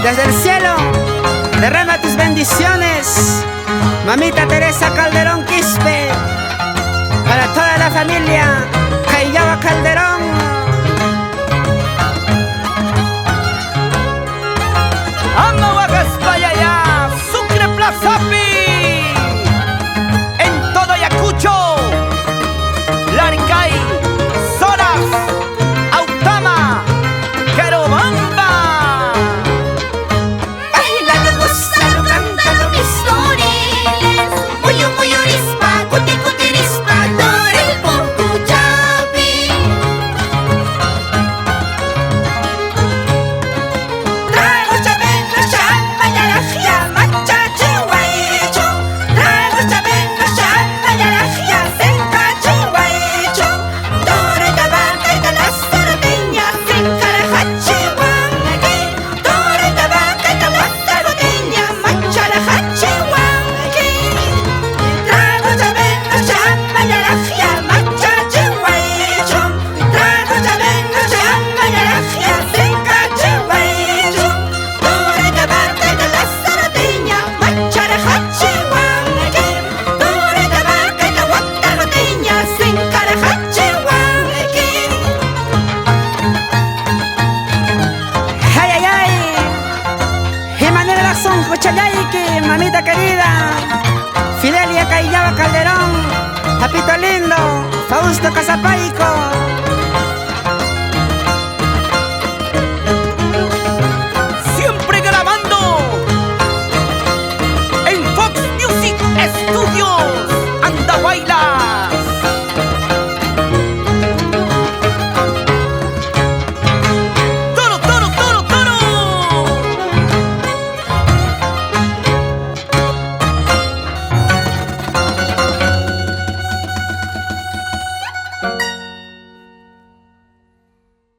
desde el cielo, derrama tus bendiciones, mamita Teresa Calderón Quispe, para toda la familia Callao Calderón. ¡Anda, Huacas, Payaya! ¡Sucre, Plazapi! En todo Ayacucho, Laricay, Zoras, Autama, Querobamba. Bailando, gozando, cantando mis flores. Muyo, muyo, rispa, cuti, cuti, rispa, por el Puncuchapi. Trago chavengo, chamba, yarajia, macha, chihuahuicho. Trago chavengo, chamba, yarajia, senca, chihuahuicho. Tore, tabaca y talaza, roteña, senca, raja, chihuahua. Tore, tabaca y talaza, roteña, macha, raja, chihuahua. Trago chavengo, chamba, yarajia, macha, chihuahuicho. Trago chavengo, chamba, yarajia, senca, chihuahuicho. Tore, tabaca y talaza, roteña, macha, raja, chihuahua. Tore, tabaca y talaza, roteña, senca, raja, chihuahua. ¡Ay, ay, ay! Emanuel Lazón, Cuchalayqui, mamita querida, Fidelia Callao Calderón, Papito lindo, Fausto Casapaico.